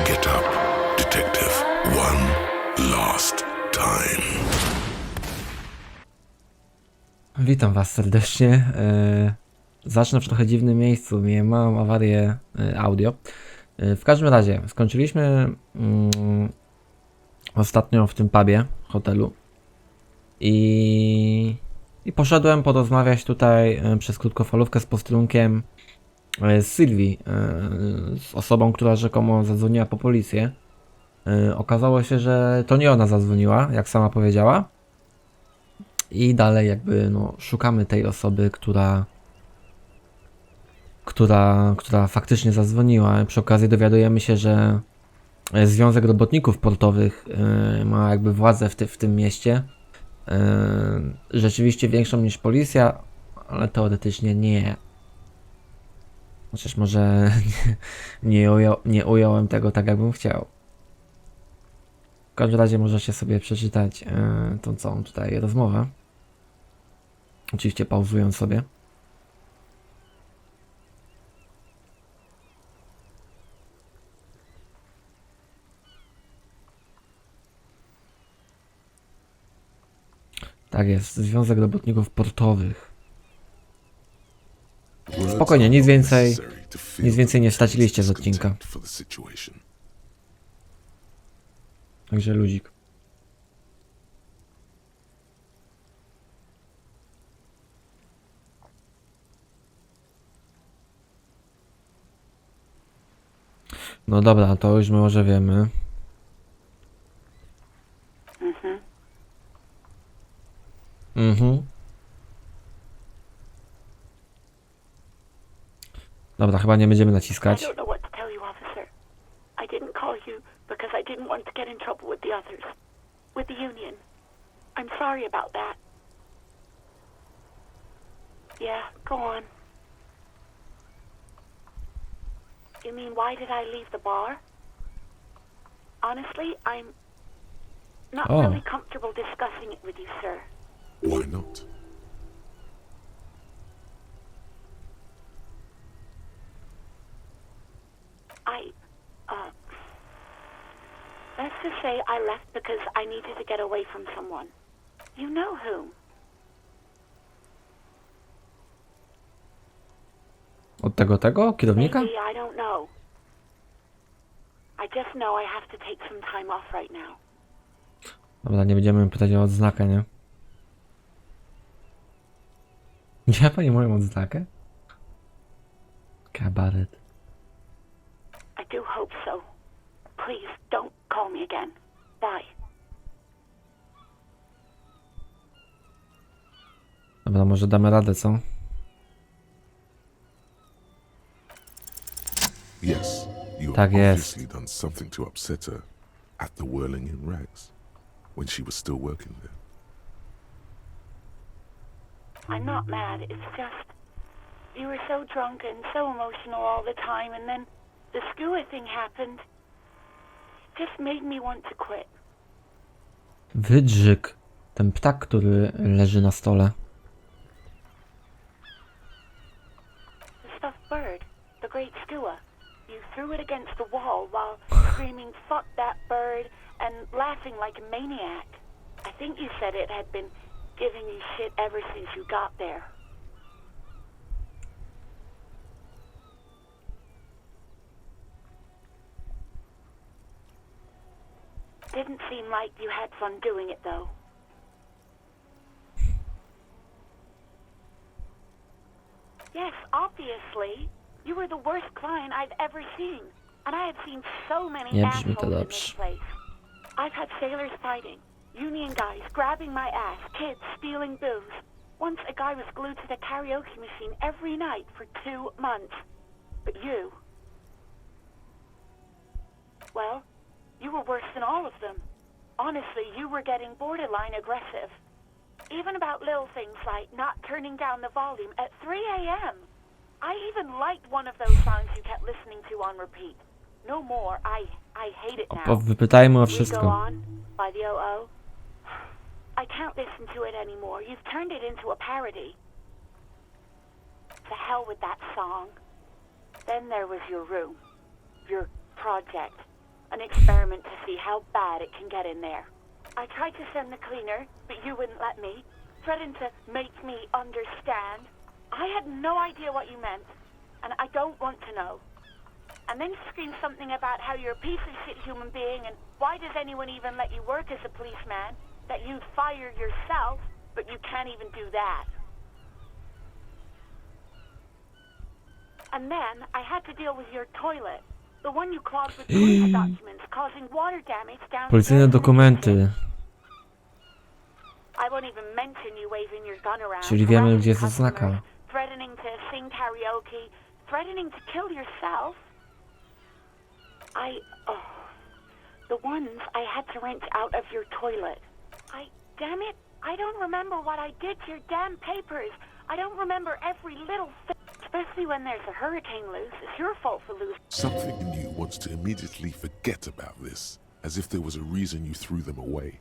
Get up, detective. One last time. Witam was serdecznie. Zacznę w trochę dziwnym miejscu. Miałem małą awarię audio. W każdym razie skończyliśmy ostatnio w tym pubie, hotelu. I poszedłem porozmawiać tutaj przez krótkofalówkę z posterunkiem z Sylwii, z osobą, która rzekomo zadzwoniła po policję. Okazało się, że to nie ona zadzwoniła, jak sama powiedziała. I dalej jakby szukamy tej osoby, która faktycznie zadzwoniła. Przy okazji dowiadujemy się, że Związek Robotników Portowych ma jakby władzę w tym mieście. Rzeczywiście większą niż policja, ale teoretycznie nie. Chociaż może nie ująłem tego tak, jakbym chciał. W każdym razie możecie sobie przeczytać tą całą tutaj rozmowę. Oczywiście pauzując sobie. Tak jest, Związek Robotników Portowych. Spokojnie, nic więcej nie straciliście z odcinka. Także ludzik. No dobra, to już my może wiemy. Dobra, chyba nie będziemy naciskać. I don't know what to tell you, officer. I didn't call you because I didn't want to get in trouble with the others. With the union. I'm sorry about that. Yeah, go on. You mean why did I leave the bar? Honestly, I'm not really comfortable discussing it with you, sir. Why not? Let's just say I left because I needed to get away from someone. You know whom. Od tego kierownika? Maybe, I don't know. I just know I have to take some time off right now. Dobra, nie będziemy pytać o odznakę, nie? Gdzie pani moją odznakę? Kabaret. I do hope so. Please don't call me again. Bye. Dobra, może damy radę, co? Yes, you Tak have jest. obviously done something to upset her at the Whirling in Rags when she was still working there. I'm not mad. It's just you were so drunk and so emotional all the time, and then the skua thing happened. Just made me want to quit. Wydrzyk. Ten ptak, który leży na stole. The stuffed bird, the great skua. You threw it against the wall while screaming, "Fuck that bird," and laughing like a maniac. I think you said it had been giving you shit ever since you got there. Didn't seem like you had fun doing it, though. Yes, obviously. You were the worst client I've ever seen. And I have seen so many Nie brzmi to assholes in dobrze. this place. I've had sailors fighting, union guys grabbing my ass, kids stealing booze. Once a guy was glued to the karaoke machine every night for 2 months. But you... well, you were worse than all of them. Honestly, you were getting borderline aggressive. Even about little things like not turning down the volume at 3 a.m. I even liked one of those songs you kept listening to on repeat. No more. I hate it now. Wypytajmy o We Go wszystko. On by the O.O. I can't listen to it anymore. You've turned it into a parody. To hell with that song. Then there was your room. Your project. An experiment to see how bad it can get in there. I tried to send the cleaner, but you wouldn't let me. Threatened to make me understand. I had no idea what you meant, and I don't want to know. And then you screamed something about how you're a piece of shit human being, and why does anyone even let you work as a policeman? That you'd fire yourself, but you can't even do that. And then I had to deal with your toilet. The one you clogged with police documents, causing water damage downstairs. Policyjne dokumenty. I won't even mention you waving your gun around. Czyli wiemy, gdzie jest harassing oznaka. customers, threatening to sing karaoke, threatening to kill yourself. The ones I had to wrench out of your toilet. Damn it, I don't remember what I did to your damn papers. I don't remember every little thing, especially when there's a hurricane loose. It's your fault for losing. Something in you wants to immediately forget about this, as if there was a reason you threw them away.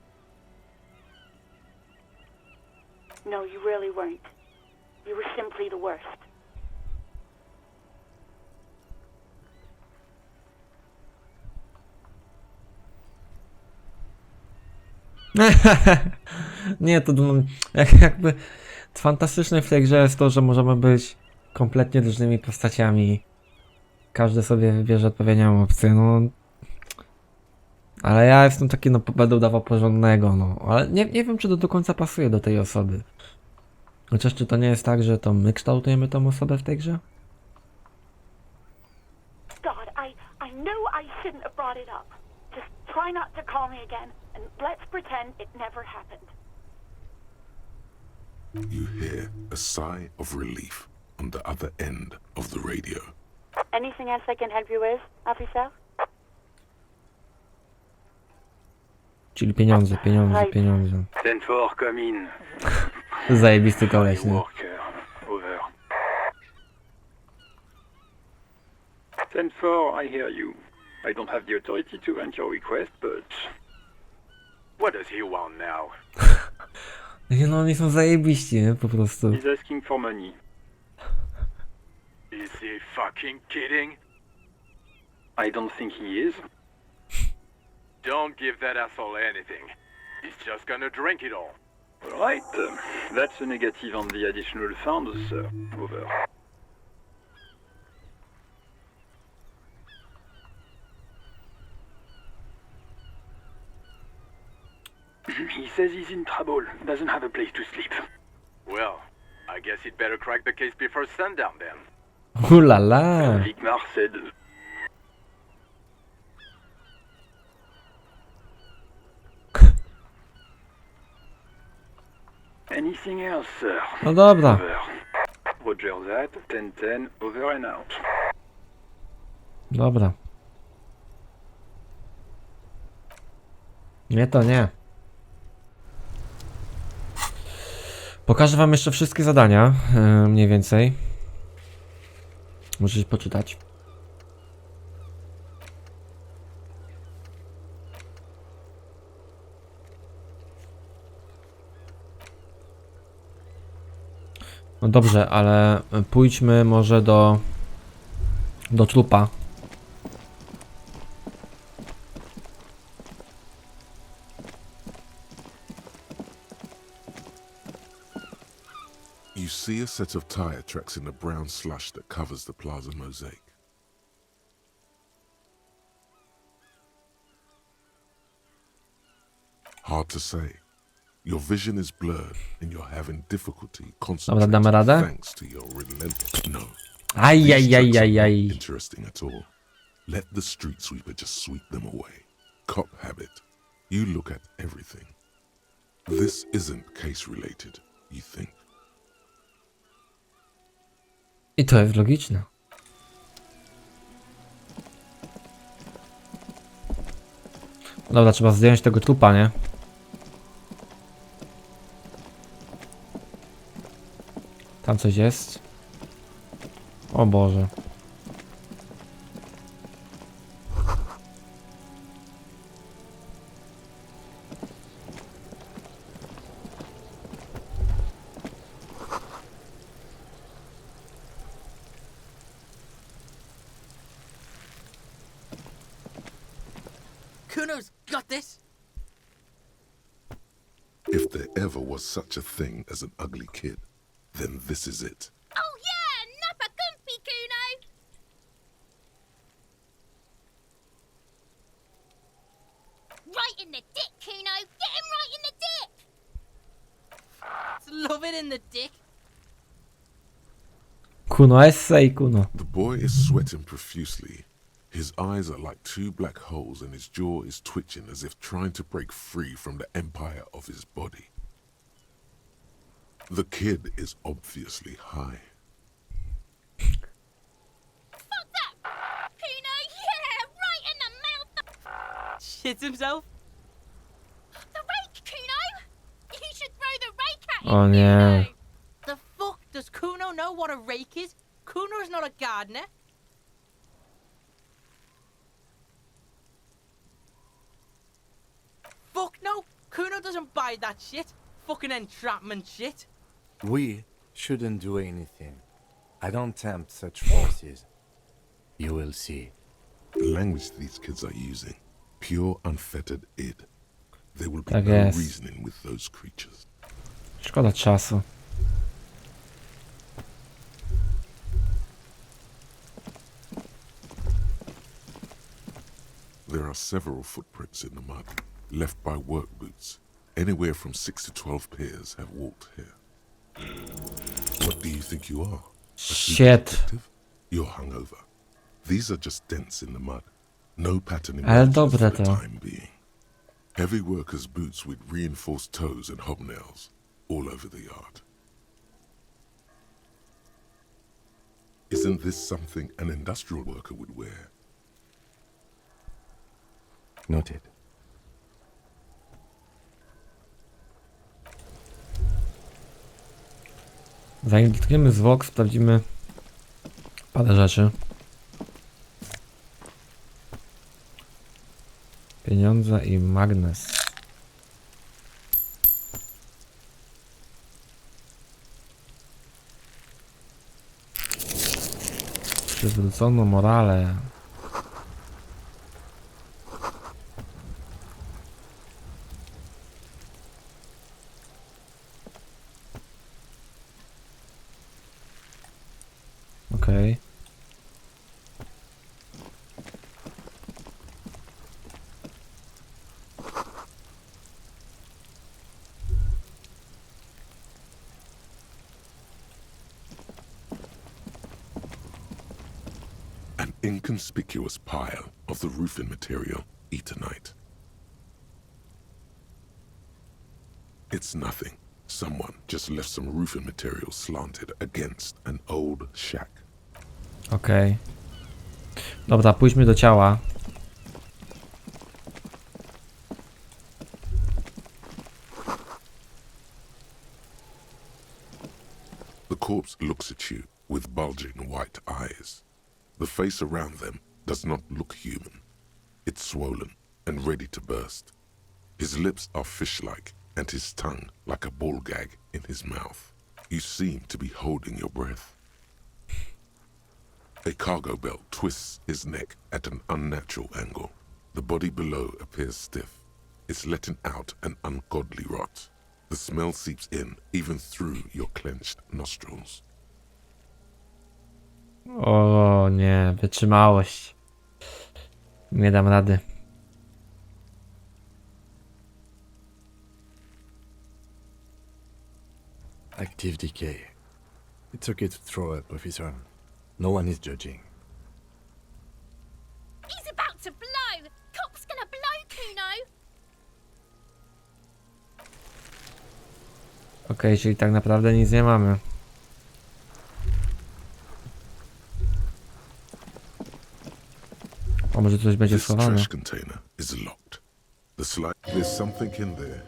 No, you really weren't. You were simply the worst. Nie, to jakby fantastyczne w tej grze jest to, że możemy być kompletnie różnymi postaciami. Każdy sobie wybierze odpowiednią opcję, no. Ale ja jestem taki, no, będę udawał porządnego, no. Ale nie wiem, czy to do końca pasuje do tej osoby. Chociaż czy to nie jest tak, że to my kształtujemy tą osobę w tej grze? God, I knew I shouldn't have brought it up. Just try not to call me again, and let's pretend it never happened. You hear a sigh of relief on the other end of the radio. Anything else I can help you with, officer? Czyli pieniądze. 10-4, come in. Zajebisty koleś, nie? Worker, over. 10-4, I hear you. I don't have the authority to grant your request, but... What does he want now? Nie, no oni są zajebiści, nie? Po prostu. He's asking for money. Is he fucking kidding? I don't think he is. Don't give that asshole anything. He's just gonna drink it all. Alright, that's a negative on the additional funds, sir. Over. He says he's in trouble, doesn't have a place to sleep. Well, I guess he'd better crack the case before sundown then. Ooh la la. Vigmar said... Anything else, sir? No dobra. Over. Roger that, 10-10, over and out. Dobra. Nie, to nie. Pokażę wam jeszcze wszystkie zadania, mniej więcej. Możecie poczytać. No dobrze, ale pójdźmy może do trupa. You see a set of tire tracks in the brown slush that covers the plaza mosaic. Hard to say. Your vision is blurred and you're having difficulty Dobra, concentrating damy radę? thanks to your relentless... No. These tracks are not Ajajajajaj. interesting at all. Let the street sweeper just sweep them away. Cop habit. You look at everything. This isn't case related, you think. I to jest logiczne. Dobra, trzeba zdjąć tego trupa, nie? Tam coś jest. O Boże. Kuno's got this. If there ever was such a thing as an ugly kid, then this is it. Oh yeah, nappa gumpy, Kuno! Right in the dick, Kuno! Get him right in the dick! Love it in the dick. Kuno, essay, Kuno. The boy is sweating profusely. His eyes are like two black holes and his jaw is twitching as if trying to break free from the empire of his body. The kid is obviously high. Fuck that! Kuno, yeah! Right in the mouth! Shits himself. The rake, Kuno! You should throw the rake at him, Oh nie. Kuno! The fuck does Kuno know what a rake is? Kuno's not a gardener. Fuck no! Kuno doesn't buy that shit. Fucking entrapment shit. We shouldn't do anything. I don't tempt such forces. You will see. The language these kids are using, pure unfettered id. There will be Tak no jest. reasoning with those creatures. Szkoda czasu. There are several footprints in the mud, left by work boots. Anywhere from 6 to 12 pairs have walked here. What do you think you are? A super Shit. detective? You're hungover. These are just dents in the mud. No pattern Ale emerges dobre for the to. time being. Heavy workers' boots with reinforced toes and hobnails all over the yard. Isn't this something an industrial worker would wear? Noted. Zanim dotkniemy zwłok, sprawdzimy parę rzeczy. Pieniądze i magnes. Przywrócono morale. Okej. An inconspicuous pile of the roofing material, Eternite. It's nothing. Someone just left some roofing material slanted against an old shack. Okej. Dobra, pójdźmy do ciała. The corpse looks at you with bulging white eyes. The face around them does not look human. It's swollen and ready to burst. His lips are fish-like and his tongue like a ball gag in his mouth. You seem to be holding your breath. A cargo belt twists his neck at an unnatural angle. The body below appears stiff. It's letting out an ungodly rot. The smell seeps in even through your clenched nostrils. O nie, wytrzymałość. Nie dam rady. Active decay. It's okay to throw up, officer. No one is judging. He's about to blow! Cop's gonna blow, Kuno! Okej, czyli tak naprawdę nic nie mamy. A może coś będzie This schowane? trash container is locked. There's something in there,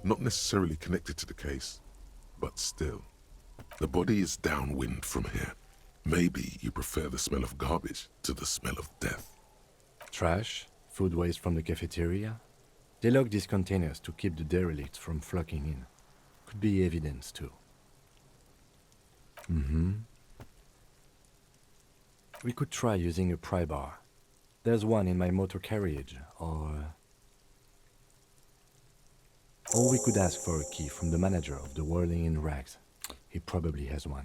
not necessarily connected to the case, but still. The body is downwind from here. Maybe you prefer the smell of garbage to the smell of death. Trash, food waste from the cafeteria. They lock these containers to keep the derelicts from flocking in. Could be evidence too. We could try using a pry bar. There's one in my motor carriage, or Or we could ask for a key from the manager of the Whirling in Rags. He probably has one.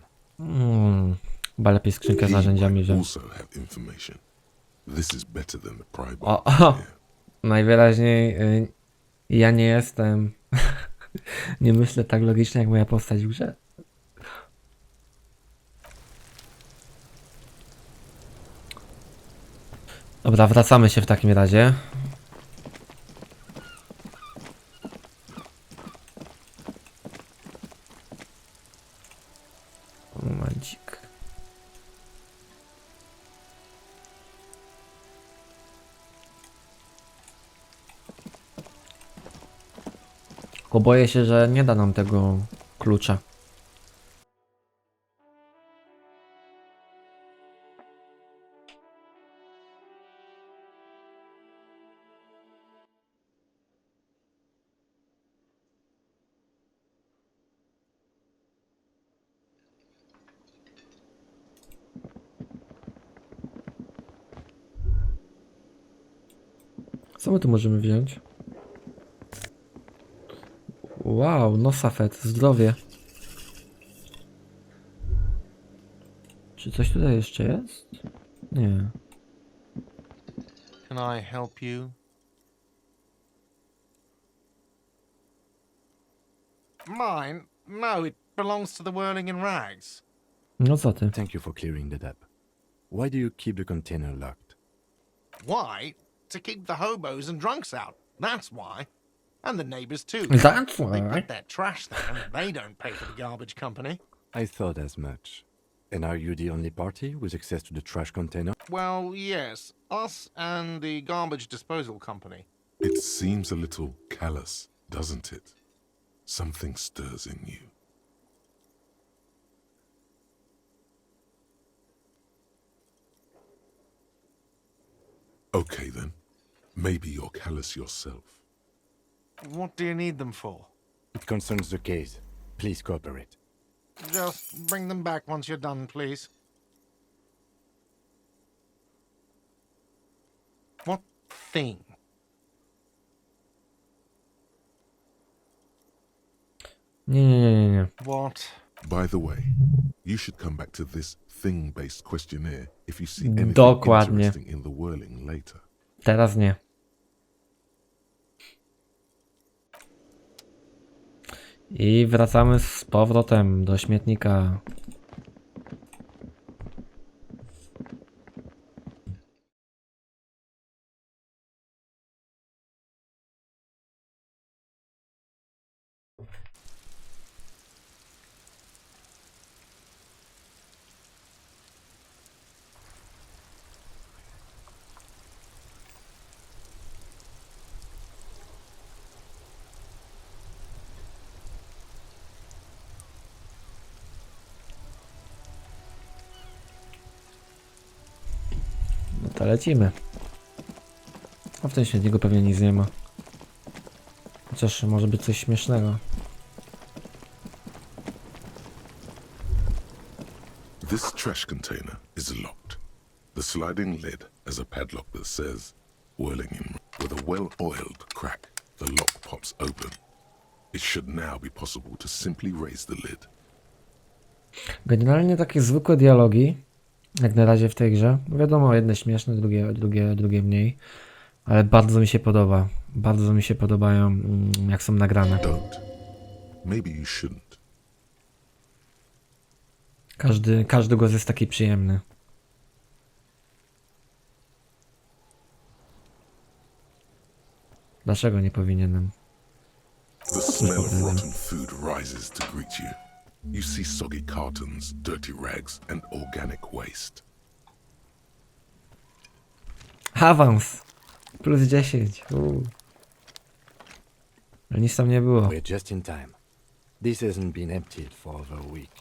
Chyba lepiej skrzynkę z He narzędziami, might że... also have information. This is better than the bribe. O! Najwyraźniej ja nie jestem... nie myślę tak logicznie jak moja postać w grze. Dobra, wracamy się w takim razie. Momencik. Tylko boję się, że nie da nam tego klucza. Co my tu możemy wziąć? Wow, no safet, zdrowie. Czy coś tutaj jeszcze jest? Nie. Can I help you? Mine? No, it belongs to the Whirling in Rags. No co ty? Thank you for clearing that up. Why do you keep the container locked? Why? To keep the hobos and drunks out. That's why. And the neighbors too. That's They why. put their trash there and they don't pay for the garbage company. I thought as much. And are you the only party with access to the trash container? Well, yes. Us and the garbage disposal company. It seems a little callous, doesn't it? Something stirs in you. Okay then. Maybe you're callous yourself. What do you need them for? It concerns the case. Please cooperate. Just bring them back once you're done, please. What thing? Nie. What? By the way, you should come back to this thing-based questionnaire if you see anything Dokładnie. interesting in the whirling later. Teraz nie. I wracamy z powrotem do śmietnika. No to lecimy. A w tym śmietniku pewnie nic nie ma. Chociaż może być coś śmiesznego. This trash container is locked. The sliding lid has a padlock that says whirling in. With a well-oiled crack, the lock pops open. It should now be possible to simply raise the lid. Generalnie takie zwykłe dialogi, jak na razie w tej grze. Wiadomo, jedne śmieszne, drugie mniej. Ale bardzo mi się podoba. Bardzo mi się podobają, jak są nagrane. Don't. Maybe you shouldn't. Każdy głos jest taki przyjemny. Dlaczego nie powinienem? The smell of rotten food rises to greet you. You see soggy cartons, dirty rags, and organic waste. Awans! Plus 10. Ale nic tam nie było. We're just in time. This hasn't been emptied for over a week.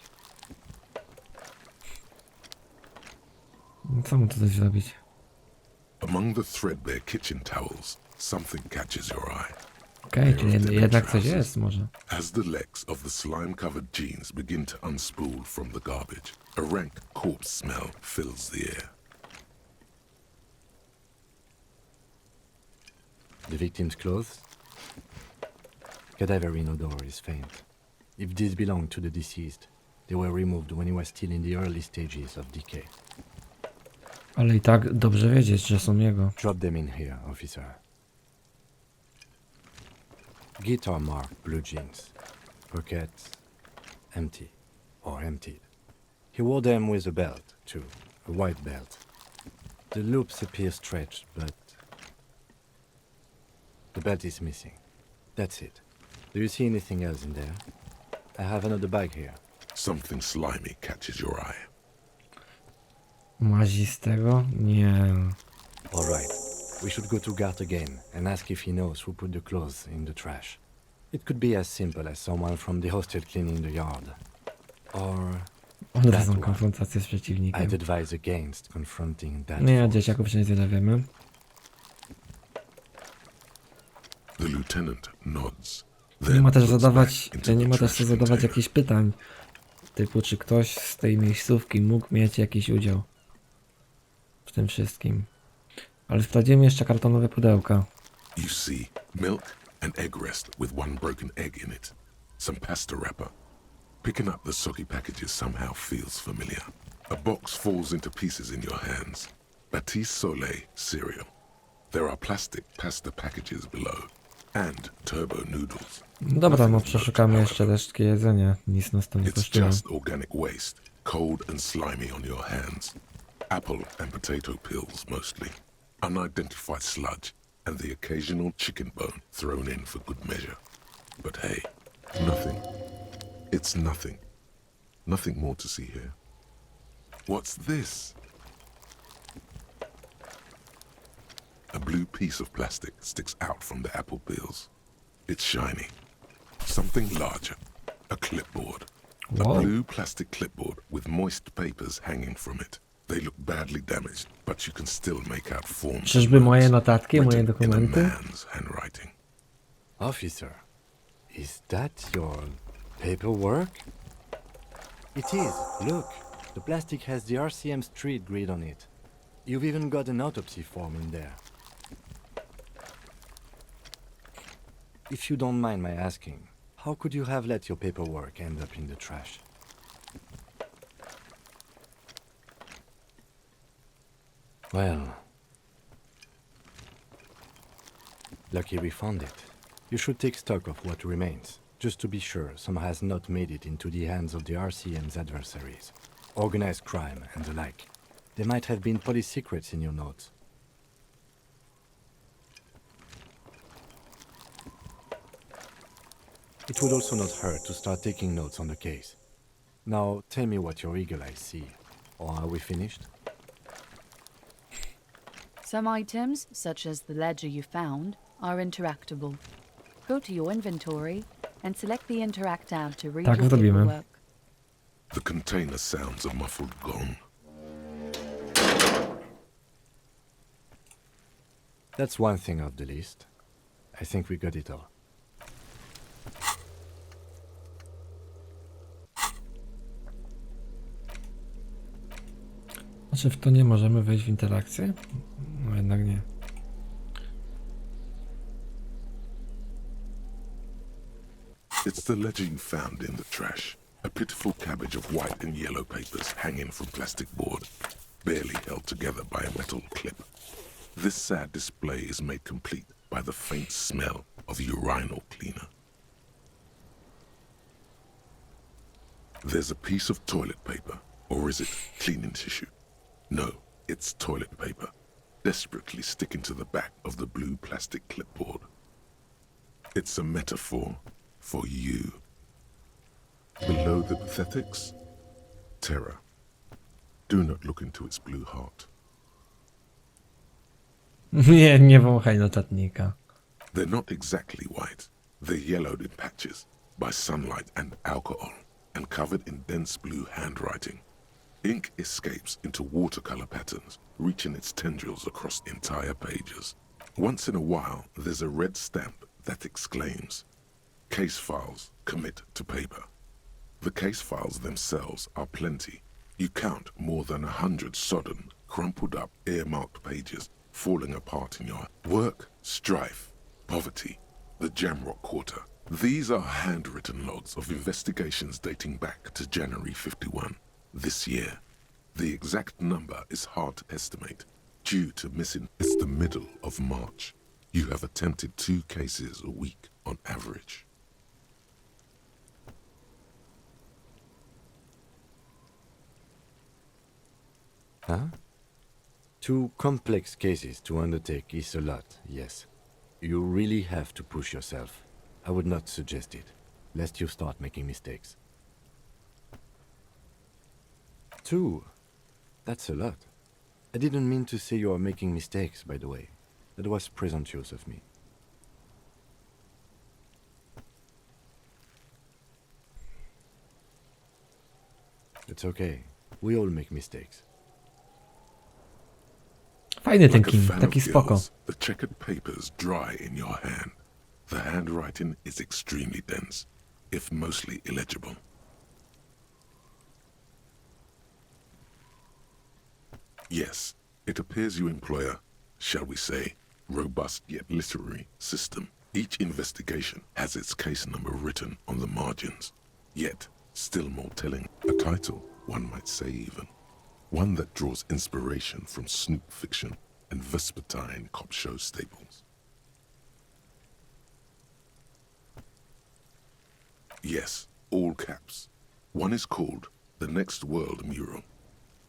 Co mu tutaj zrobić? Among the threadbare kitchen towels, something catches your eye. Okej, czyli jednak coś jest może. As the legs of the slime-covered jeans begin to unspool from the garbage, a rank corpse smell fills the air. The victim's clothes? Cadaverine odor is faint. If these belong to the deceased, they were removed when he was still in the early stages of decay. Ale i tak dobrze wiedzieć, że są jego. Drop them in here, officer. Guitar marked blue jeans. Pockets empty or emptied. He wore them with a belt, too. A white belt. The loops appear stretched, but the belt is missing. That's it. Do you see anything else in there? I have another bag here. Something slimy catches your eye. Mazistego? Nie. All right. We should go to Gart again and ask if he knows who put the clothes in the trash. It could be as simple as someone from the hostel cleaning the yard. Or Od that razu one. konfrontację z I'd przeciwnikiem. advise against confronting that Nie, force. dzieciaków się nie dowiemy. The lieutenant nods. Nie Then ma też looks zadawać, back into nie the ma też trash co zadawać container. jakichś pytań. Typu, czy ktoś z tej miejscówki mógł mieć jakiś udział w tym wszystkim. Ale sprawdzimy jeszcze kartonowe pudełka. You see milk and egg rest with one broken egg in it. Some pasta wrapper. Picking up the soggy packages somehow feels familiar. A box falls into pieces in your hands. Batiste Soleil cereal. There are plastic pasta packages below. And turbo noodles. Dobra, no przeszukamy jeszcze resztki jedzenia. Nic nas to nie It's kosztuje. just organic waste, cold and slimy on your hands. Apple and potato peels mostly. Unidentified sludge and the occasional chicken bone thrown in for good measure. But hey, nothing. It's nothing. Nothing more to see here. What's this? A blue piece of plastic sticks out from the apple peels. It's shiny. Something larger. A clipboard. Wow. A blue plastic clipboard with moist papers hanging from it. They look badly damaged, but you can still make out forms. Czyżby moje notatki, moje written in a dokumenty? man's handwriting. Officer, is that your paperwork? It is. Look, the plastic has the RCM street grid on it. You've even got an autopsy form in there. If you don't mind my asking, how could you have let your paperwork end up in the trash? Well, lucky we found it. You should take stock of what remains, just to be sure some has not made it into the hands of the RCM's adversaries. Organized crime and the like. There might have been police secrets in your notes. It would also not hurt to start taking notes on the case. Now, tell me what your eagle eyes see. Or are we finished? Some items, such as the ledger you found, are interactable. Go to your inventory and select the Interact tab to read Tak your zrobimy. paperwork. The container sounds a muffled gong. That's one thing off the list. I think we got it all. Znaczy w to nie możemy wejść w interakcję? No jednak nie. It's the ledger you found in the trash. A pitiful cabbage of white and yellow papers hanging from plastic board, barely held together by a metal clip. This sad display is made complete by the faint smell of urinal cleaner. There's a piece of toilet paper, or is it cleaning tissue? No, it's toilet paper, desperately sticking to the back of the blue plastic clipboard. It's a metaphor for you. Below the pathetics, terror. Do not look into its blue heart. Nie, nie wąchaj notatnika. They're not exactly white. They're yellowed in patches by sunlight and alcohol and covered in dense blue handwriting. Ink escapes into watercolor patterns, reaching its tendrils across entire pages. Once in a while, there's a red stamp that exclaims, "Case files commit to paper." The case files themselves are plenty. You count more than 100 sodden, crumpled up, earmarked pages falling apart in your work, strife, poverty, the Jamrock Quarter, These are handwritten logs of investigations dating back to January 51, this year. The exact number is hard to estimate due to missing. It's the middle of March. You have attempted 2 cases a week on average. Huh? 2 complex cases to undertake is a lot, yes. You really have to push yourself. I would not suggest it, lest you start making mistakes. 2? That's a lot. I didn't mean to say you are making mistakes, by the way. That was presumptuous of me. It's okay. We all make mistakes. Fajny ten Like a Kim, fan taki of spoko. girls, the checkered papers dry in your hand. The handwriting is extremely dense, if mostly illegible. Yes, it appears you employ a, shall we say, robust yet literary system. Each investigation has its case number written on the margins. Yet, still more telling, a title, one might say even. One that draws inspiration from snoop fiction and vespertine cop show staples. Yes, all caps. One is called The Next World Mural.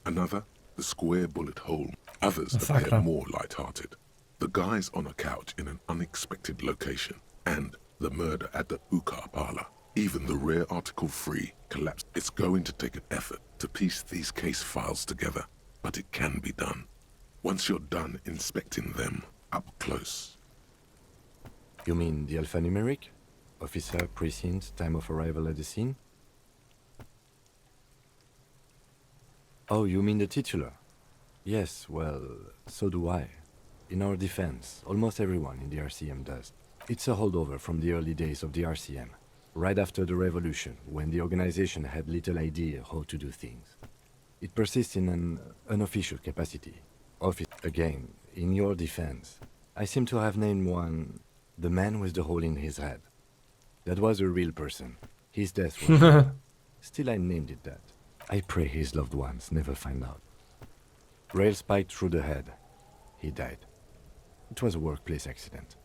Another, The Square Bullet Hole. Others appear Masakra. more light-hearted. The guys on a couch in an unexpected location, and the murder at the hookah parlor. Even the rare article free collapse. It's going to take an effort to piece these case files together, but it can be done. Once you're done inspecting them up close. You mean the alphanumeric? Officer, precinct, time of arrival at the scene? Oh, you mean the titular? Yes, well, so do I. In our defense, almost everyone in the RCM does. It's a holdover from the early days of the RCM, right after the revolution, when the organization had little idea how to do things. It persists in an unofficial capacity. Again, in your defense, I seem to have named one the man with the hole in his head. That was a real person. His death was... Still, I named it that. I pray his loved ones never find out. Rail spiked through the head. He died. It was a workplace accident.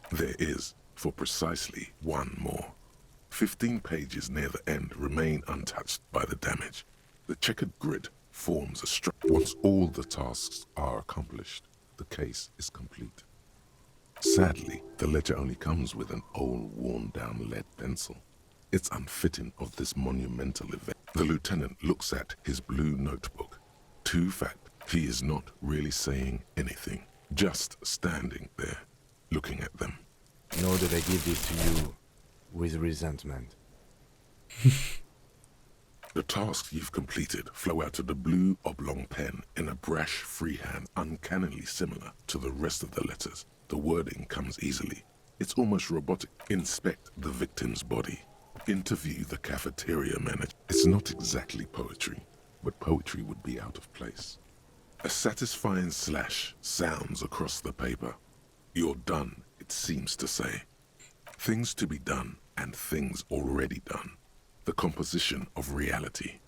There is, for precisely one more. 15 pages near the end remain untouched by the damage. The checkered grid forms a structure. Once all the tasks are accomplished, the case is complete. Sadly, the ledger only comes with an old, worn-down lead pencil. It's unfitting of this monumental event. The lieutenant looks at his blue notebook. To fact, he is not really saying anything, just standing there, looking at them. Know that I give this to you with resentment. The tasks you've completed flow out of the blue oblong pen in a brash freehand uncannily similar to the rest of the letters. The wording comes easily. It's almost robotic. Inspect the victim's body. Interview the cafeteria manager. It's not exactly poetry, but poetry would be out of place. A satisfying slash sounds across the paper. You're done, it seems to say. Things to be done and things already done. The composition of reality.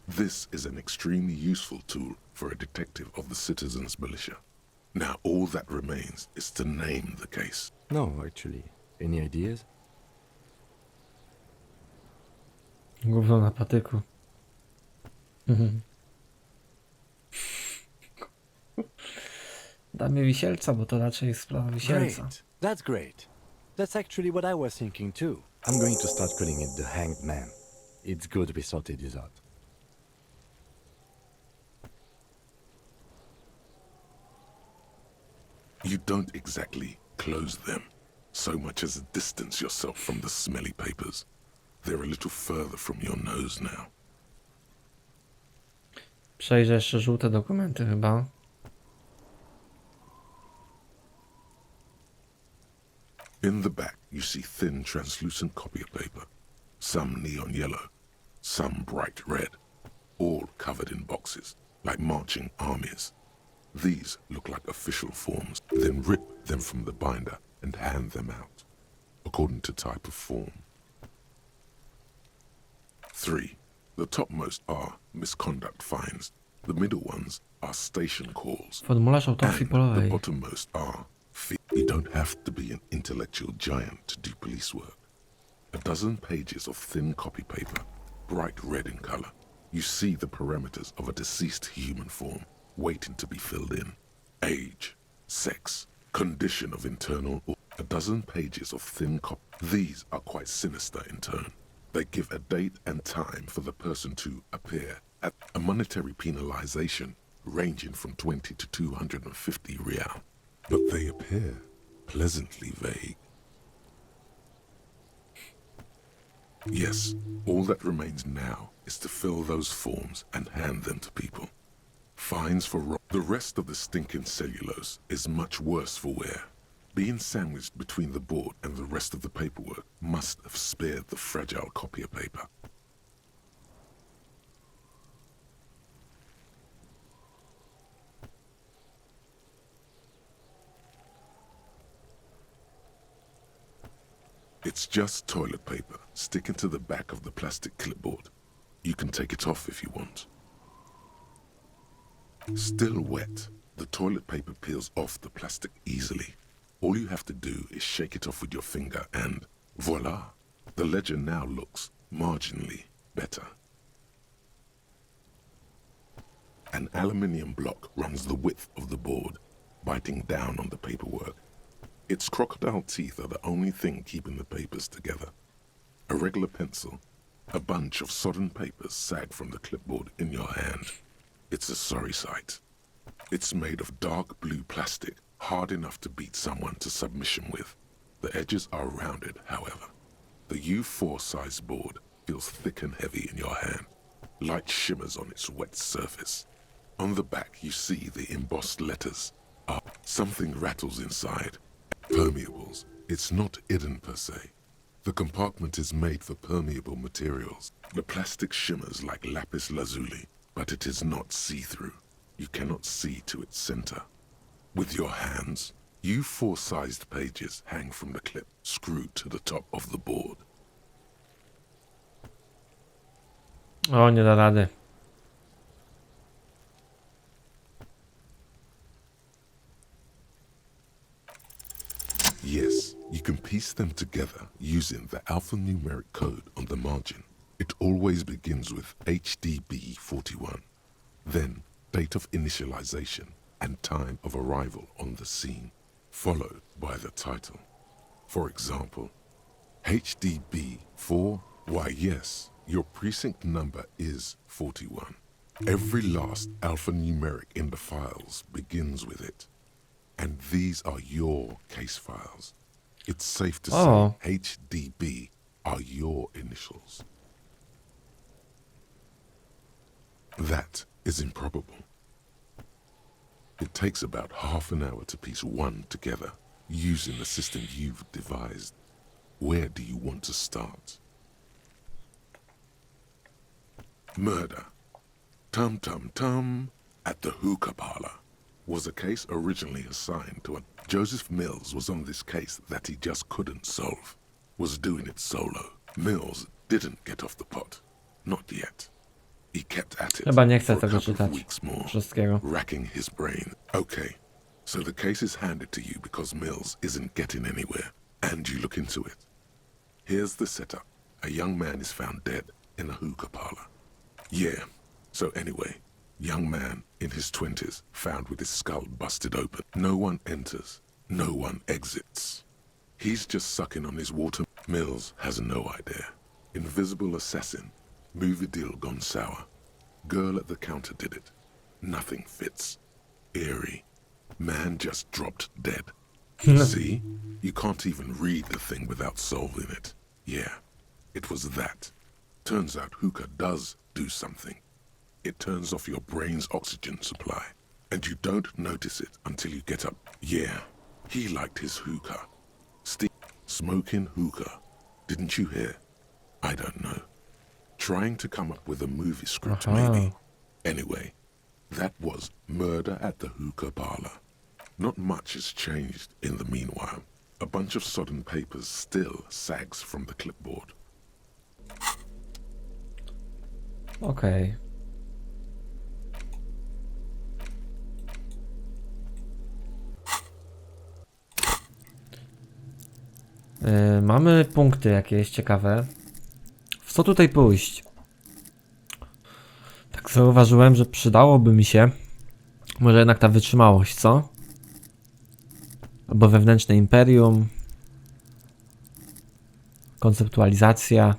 This is an extremely useful tool for a detective of the citizens' militia. Now all that remains is to name the case. No, actually. Any ideas? Gówno na patyku. Damy wisielca, bo to raczej jest sprawa wisielca. Great. That's great. That's actually what I was thinking too. I'm going to start calling it the Hanged Man. It's good we sorted this out. You don't exactly close them, so much as distance yourself from the smelly papers. They're a little further from your nose now. Przejrzę jeszcze żółte dokumenty chyba. In the back, you see thin, translucent copy of paper. Some neon yellow, some bright red, all covered in boxes, like marching armies. These look like official forms. Then rip them from the binder and hand them out, according to type of form. 3. The topmost are misconduct fines. The middle ones are station calls. Formularz autopsji And the polowej. bottommost are you don't have to be an intellectual giant to do police work. A dozen pages of thin copy paper, bright red in color. You see the parameters of a deceased human form waiting to be filled in. Age, sex, condition of internal or a dozen pages of thin copy. These are quite sinister in turn. They give a date and time for the person to appear at a monetary penalization ranging from 20 to 250 real. But they appear pleasantly vague. Yes, all that remains now is to fill those forms and hand them to people. Fines for the rest of the stinking cellulose is much worse for wear. Being sandwiched between the board and the rest of the paperwork must have spared the fragile copier paper. It's just toilet paper sticking to the back of the plastic clipboard. You can take it off if you want. Still wet, the toilet paper peels off the plastic easily. All you have to do is shake it off with your finger and voila! The ledger now looks marginally better. An aluminium block runs the width of the board, biting down on the paperwork. Its crocodile teeth are the only thing keeping the papers together. A regular pencil, a bunch of sodden papers sag from the clipboard in your hand. It's a sorry sight. It's made of dark blue plastic, hard enough to beat someone to submission with. The edges are rounded, however. The U4 size board feels thick and heavy in your hand. Light shimmers on its wet surface. On the back you see the embossed letters. Something rattles inside. Permeables. It's not hidden per se. The compartment is made for permeable materials. The plastic shimmers like lapis lazuli, but it is not see-through. You cannot see to its center. With your hands, U4-sized pages hang from the clip screwed to the top of the board. O, nie da rady. Yes, you can piece them together using the alphanumeric code on the margin. It always begins with HDB 41, then date of initialization and time of arrival on the scene, followed by the title. For example, HDB 4, why yes, your precinct number is 41. Every last alphanumeric in the files begins with it. And these are your case files. It's safe to say HDB are your initials. That is improbable. It takes about half an hour to piece one together using the system you've devised. Where do you want to start? Murder. Tum tum tum at the hookah parlor was a case originally assigned to a Joseph Mills was on this case that he just couldn't solve. Was doing it solo. Mills didn't get off the pot. Not yet. He kept at it Chyba nie for chcę a tego couple of czytać. weeks more, Wszystkiego. racking his brain. Okay, so the case is handed to you because Mills isn't getting anywhere, and you look into it. Here's the setup. A young man is found dead in a hookah parlor. Yeah, so anyway, young man in his 20s found with his skull busted open. No one enters, no one exits. He's just sucking on his water. Mills has no idea. Invisible assassin, movie deal gone sour. Girl at the counter did it. Nothing fits. Eerie. Man just dropped dead. See? You can't even read the thing without solving it. Yeah, it was that. Turns out hookah does do something. It turns off your brain's oxygen supply, and you don't notice it until you get up. Yeah, he liked his hookah. Smoking hookah. Didn't you hear? I don't know. Trying to come up with a movie script, maybe. Anyway, that was Murder at the Hookah Parlor. Not much has changed in the meanwhile. A bunch of sodden papers still sags from the clipboard. Okej. Mamy punkty jakieś ciekawe. W co tutaj pójść? Tak zauważyłem, że przydałoby mi się może jednak ta wytrzymałość, co? Albo wewnętrzne imperium. Konceptualizacja.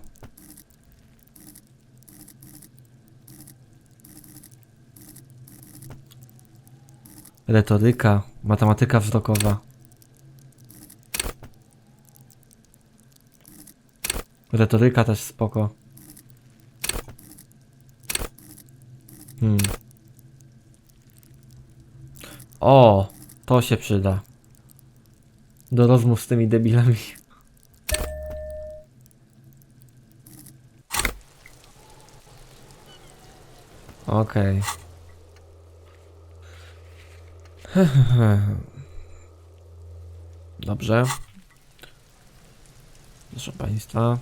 Retoryka, matematyka wzrokowa. Retoryka też spoko. O, to się przyda. Do rozmów z tymi debilami. Okej. Dobrze. Proszę Państwa.